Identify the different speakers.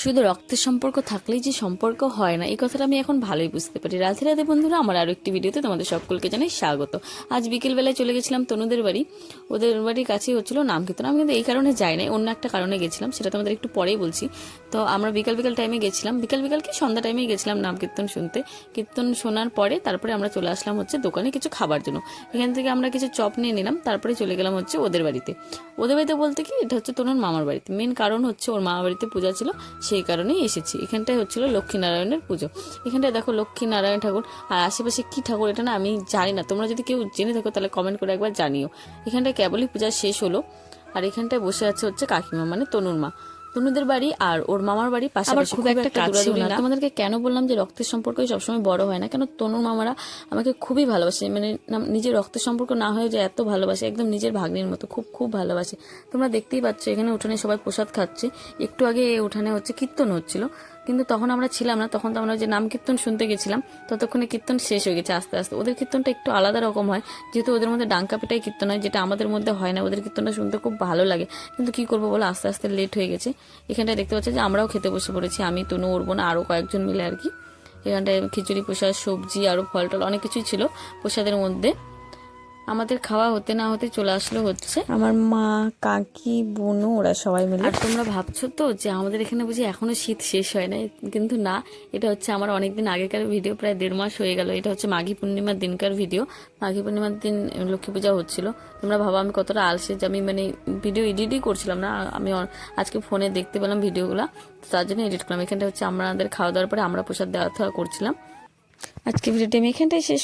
Speaker 1: শুধু রক্তের সম্পর্ক থাকলেই যে সম্পর্ক হয় না, এই কথাটা আমি এখন ভালোই বুঝতে পারি। রাধে রাধে বন্ধুরা, আমার আরও একটি ভিডিওতে তোমাদের সকলকে জানাই স্বাগত। আজ বিকেলবেলায় চলে গেছিলাম তনুদের বাড়ি। ওদের বাড়ির কাছেই হচ্ছিল নাম কীর্তন। আমি কিন্তু এই কারণে যাই নাই, অন্য একটা কারণে গেছিলাম, সেটা তোমাদের একটু পরেই বলছি। তো আমরা বিকাল টাইমে গেছিলাম, বিকাল কি সন্ধ্যা টাইমেই গেছিলাম নাম কীর্তন শুনতে। কীর্তন শোনার পরে তারপরে আমরা চলে আসলাম হচ্ছে দোকানে কিছু খাবার জন্য। এখান থেকে আমরা কিছু চপ নিয়ে নিলাম, তারপরে চলে গেলাম হচ্ছে ওদের বাড়িতে। ওদের বাড়িতে বলতে কি, এটা হচ্ছে তনুর মামার বাড়িতে। মেন কারণ হচ্ছে ওর মামার বাড়িতে পূজা ছিল, সেই কারণেই এসেছি। এখানটায় হচ্ছিল লক্ষ্মীনারায়ণের পুজো। এখানটায় দেখো লক্ষ্মীনারায়ণ ঠাকুর, আর আশেপাশে কি ঠাকুর এটা না আমি জানি না, তোমরা যদি কেউ জেনে থাকো তাহলে কমেন্ট করে একবার জানিও। এখানটায় কেবলই পূজা শেষ হলো, আর এখানটায় বসে আছে হচ্ছে কাকিমা, মানে তনুর মা। তনুদের বাড়ি আর ওর মামার বাড়ি পাশাপাশি, খুব একটা কাছে না। তোমাদেরকে কেন বললাম যে রক্তের সম্পর্কই সবসময় বড় হয় না, কেন তনুর মামারা আমাকে খুবই ভালোবাসে, মানে নিজের রক্তের সম্পর্ক না হয়ে যে এত ভালোবাসে, একদম নিজের ভাগ্নির মতো, খুব খুব ভালোবাসে। তোমরা দেখতেই পাচ্ছ এখানে উঠানে সবাই প্রসাদ খাচ্ছে। একটু আগে উঠানে হচ্ছে কীর্তন হচ্ছিল, কিন্তু তখন আমরা ছিলাম না, তখন তো আমরা যে নাম কীর্তন শুনতে গেছিলাম, ততক্ষণে কীর্তন শেষ হয়ে গেছে আস্তে আস্তে। ওদের কীর্তনটা একটু আলাদা রকম হয়, যেহেতু ওদের মধ্যে ডাঙ্কা পিটাই কীর্তন হয়, যেটা আমাদের মধ্যে হয় না। ওদের কীর্তনটা শুনতে খুব ভালো লাগে, কিন্তু কি করবো বলো, আস্তে আস্তে লেট হয়ে গেছে। এখানটায় দেখতে পাচ্ছি যে আমরাও খেতে বসে পড়েছি, আমি, তনু, ওর বোন, আরও কয়েকজন মিলে আর কি। এখানটায় খিচুড়ি, প্রসাদ, সবজি, আরও ফল টল অনেক কিছুই ছিল প্রসাদের মধ্যে। আমাদের খাওয়া হতে না হতে চলে আসলো হচ্ছে আমার মা, কাকি, বোনু, ওরা সবাই মিলে। আর তোমরা ভাবছো তো যে আমাদের এখানে বুঝি এখনো শীত শেষ হয় না, কিন্তু না, এটা হচ্ছে আমার অনেকদিন আগেকার ভিডিও, প্রায় 1.5 মাস হয়ে গেল। এটা হচ্ছে মাঘী পূর্ণিমার দিনকার ভিডিও। মাঘী পূর্ণিমার দিন লক্ষ্মী পূজা হচ্ছিল। তোমরা ভাবো আমি কতটা আলসে যে আমি মানে ভিডিও এডিটই করছিলাম না। আমি আজকে ফোনে দেখতে পেলাম ভিডিওগুলো, তার জন্য এডিট করলাম। এখানটা হচ্ছে আমাদের খাওয়া দাওয়ার পরে আমরা প্রসাদ দেওয়া করছিলাম। আজকে ভিডিওটা আমি এখানটাই শেষ